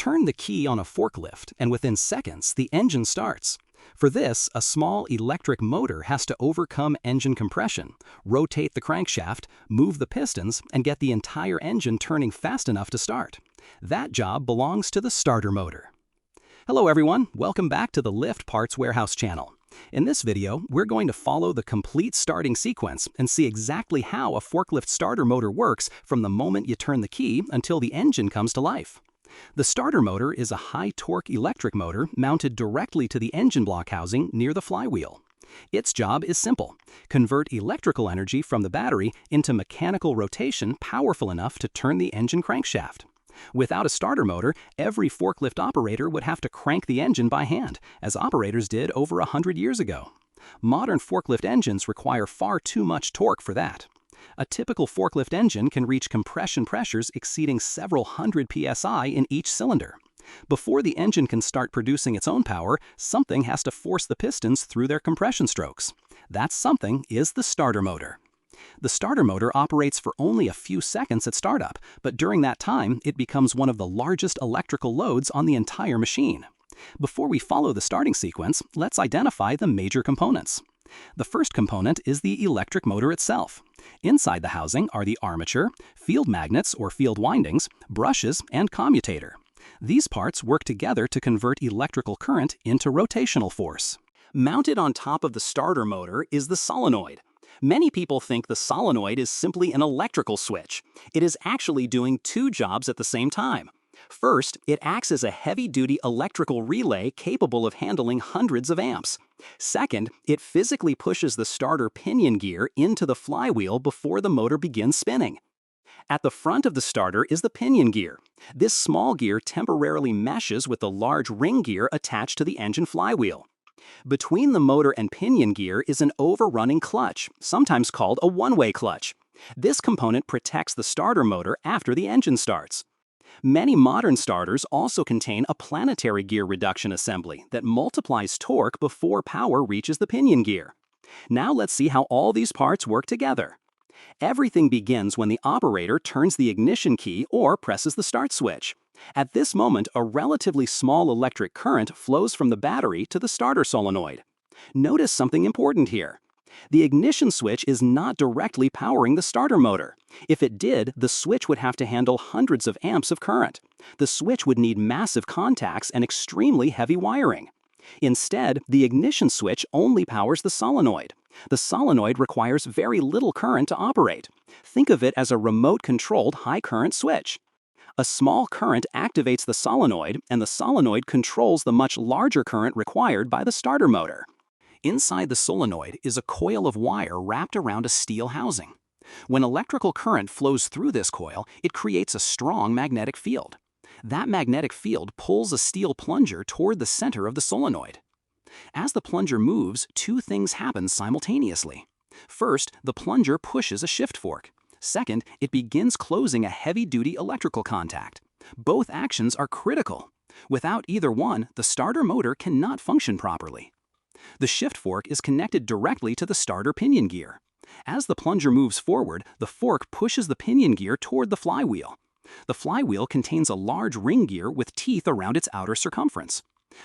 Turn the key on a forklift, and within seconds, the engine starts. For this, a small electric motor has to overcome engine compression, rotate the crankshaft, move the pistons, and get the entire engine turning fast enough to start. That job belongs to the starter motor. Hello everyone, welcome back to the Lift Parts Warehouse channel. In this video, we're going to follow the complete starting sequence and see exactly how a forklift starter motor works from the moment you turn the key until the engine comes to life. The starter motor is a high-torque electric motor mounted directly to the engine block housing near the flywheel. Its job is simple: convert electrical energy from the battery into mechanical rotation powerful enough to turn the engine crankshaft. Without a starter motor, every forklift operator would have to crank the engine by hand, as operators did over 100 years ago. Modern forklift engines require far too much torque for that. A typical forklift engine can reach compression pressures exceeding several hundred psi in each cylinder. Before the engine can start producing its own power, something has to force the pistons through their compression strokes. That something is the starter motor. The starter motor operates for only a few seconds at startup, but during that time, it becomes one of the largest electrical loads on the entire machine. Before we follow the starting sequence, let's identify the major components. The first component is the electric motor itself. Inside the housing are the armature, field magnets or field windings, brushes, and commutator. These parts work together to convert electrical current into rotational force. Mounted on top of the starter motor is the solenoid. Many people think the solenoid is simply an electrical switch. It is actually doing two jobs at the same time. First, it acts as a heavy-duty electrical relay capable of handling hundreds of amps. Second, it physically pushes the starter pinion gear into the flywheel before the motor begins spinning. At the front of the starter is the pinion gear. This small gear temporarily meshes with the large ring gear attached to the engine flywheel. Between the motor and pinion gear is an overrunning clutch, sometimes called a one-way clutch. This component protects the starter motor after the engine starts. Many modern starters also contain a planetary gear reduction assembly that multiplies torque before power reaches the pinion gear. Now let's see how all these parts work together. Everything begins when the operator turns the ignition key or presses the start switch. At this moment, a relatively small electric current flows from the battery to the starter solenoid. Notice something important here. The ignition switch is not directly powering the starter motor. If it did, the switch would have to handle hundreds of amps of current. The switch would need massive contacts and extremely heavy wiring. Instead, the ignition switch only powers the solenoid. The solenoid requires very little current to operate. Think of it as a remote-controlled high-current switch. A small current activates the solenoid, and the solenoid controls the much larger current required by the starter motor. Inside the solenoid is a coil of wire wrapped around a steel housing. When electrical current flows through this coil, it creates a strong magnetic field. That magnetic field pulls a steel plunger toward the center of the solenoid. As the plunger moves, two things happen simultaneously. First, the plunger pushes a shift fork. Second, it begins closing a heavy-duty electrical contact. Both actions are critical. Without either one, the starter motor cannot function properly. The shift fork is connected directly to the starter pinion gear. As the plunger moves forward, the fork pushes the pinion gear toward the flywheel. The flywheel contains a large ring gear with teeth around its outer circumference.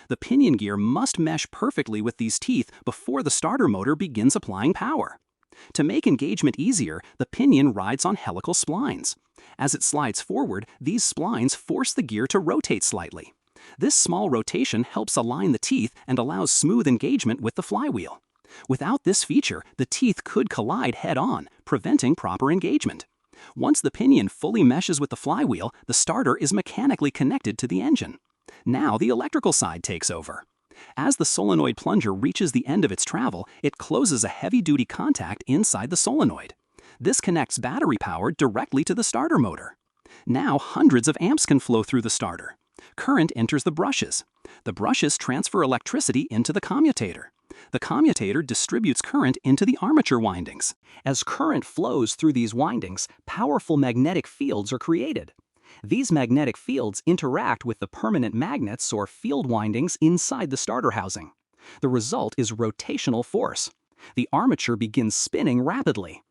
The pinion gear must mesh perfectly with these teeth before the starter motor begins applying power. To make engagement easier, the pinion rides on helical splines. As it slides forward, these splines force the gear to rotate slightly. This small rotation helps align the teeth and allows smooth engagement with the flywheel. Without this feature, the teeth could collide head-on, preventing proper engagement. Once the pinion fully meshes with the flywheel, the starter is mechanically connected to the engine. Now the electrical side takes over. As the solenoid plunger reaches the end of its travel, it closes a heavy-duty contact inside the solenoid. This connects battery power directly to the starter motor. Now hundreds of amps can flow through the starter. Current enters the brushes. The brushes transfer electricity into the commutator. The commutator distributes current into the armature windings. As current flows through these windings, powerful magnetic fields are created. These magnetic fields interact with the permanent magnets or field windings inside the starter housing. The result is rotational force. The armature begins spinning rapidly.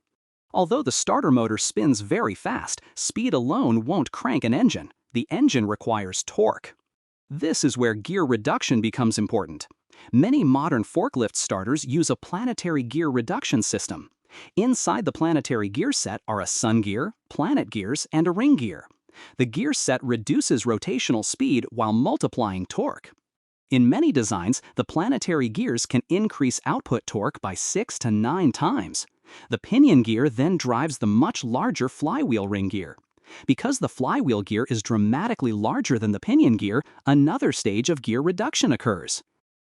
Although the starter motor spins very fast, speed alone won't crank an engine. the engine requires torque. This is where gear reduction becomes important. Many modern forklift starters use a planetary gear reduction system. Inside the planetary gear set are a sun gear, planet gears, and a ring gear. The gear set reduces rotational speed while multiplying torque. In many designs, the planetary gears can increase output torque by 6 to 9 times. The pinion gear then drives the much larger flywheel ring gear. Because the flywheel gear is dramatically larger than the pinion gear, another stage of gear reduction occurs.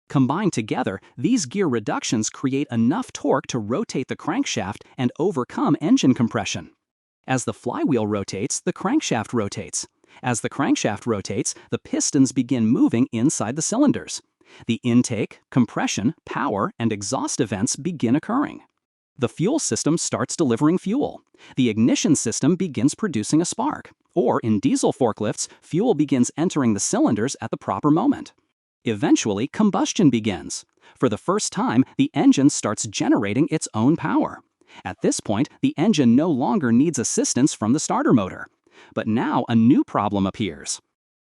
Combined together, these gear reductions create enough torque to rotate the crankshaft and overcome engine compression. As the flywheel rotates, the crankshaft rotates. As the crankshaft rotates, the pistons begin moving inside the cylinders. The intake, compression, power, and exhaust events begin occurring. The fuel system starts delivering fuel. The ignition system begins producing a spark. Or, in diesel forklifts, fuel begins entering the cylinders at the proper moment. Eventually, combustion begins. For the first time, the engine starts generating its own power. At this point, the engine no longer needs assistance from the starter motor. But now a new problem appears.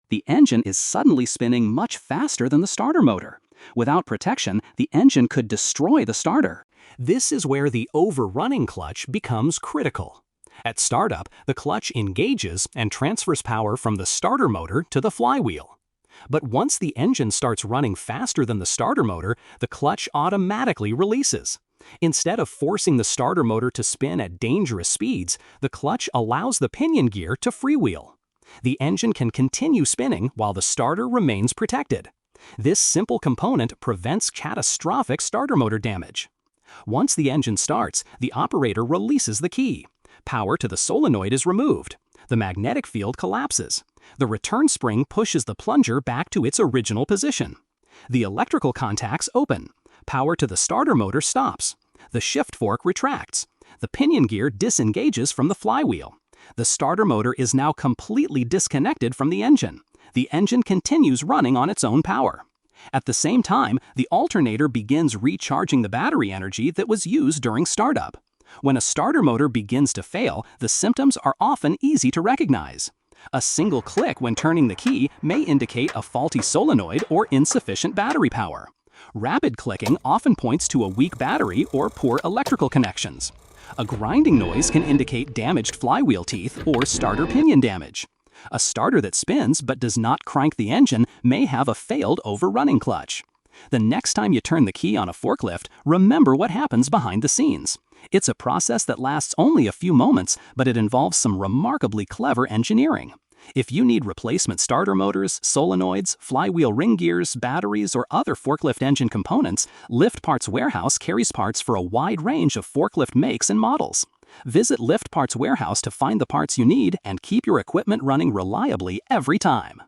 The engine is suddenly spinning much faster than the starter motor. Without protection, the engine could destroy the starter. This is where the overrunning clutch becomes critical. At startup, the clutch engages and transfers power from the starter motor to the flywheel. But once the engine starts running faster than the starter motor, the clutch automatically releases. Instead of forcing the starter motor to spin at dangerous speeds, the clutch allows the pinion gear to freewheel. The engine can continue spinning while the starter remains protected. This simple component prevents catastrophic starter motor damage. Once the engine starts, the operator releases the key. Power to the solenoid is removed. The magnetic field collapses. The return spring pushes the plunger back to its original position. The electrical contacts open. Power to the starter motor stops. The shift fork retracts. The pinion gear disengages from the flywheel. The starter motor is now completely disconnected from the engine. The engine continues running on its own power. At the same time, the alternator begins recharging the battery energy that was used during startup. When a starter motor begins to fail, the symptoms are often easy to recognize. A single click when turning the key may indicate a faulty solenoid or insufficient battery power. Rapid clicking often points to a weak battery or poor electrical connections. A grinding noise can indicate damaged flywheel teeth or starter pinion damage. A starter that spins but does not crank the engine may have a failed overrunning clutch. The next time you turn the key on a forklift, remember what happens behind the scenes. It's a process that lasts only a few moments, but it involves some remarkably clever engineering. If you need replacement starter motors, solenoids, flywheel ring gears, batteries, or other forklift engine components, Lift Parts Warehouse carries parts for a wide range of forklift makes and models. Visit Lift Parts Warehouse to find the parts you need and keep your equipment running reliably every time.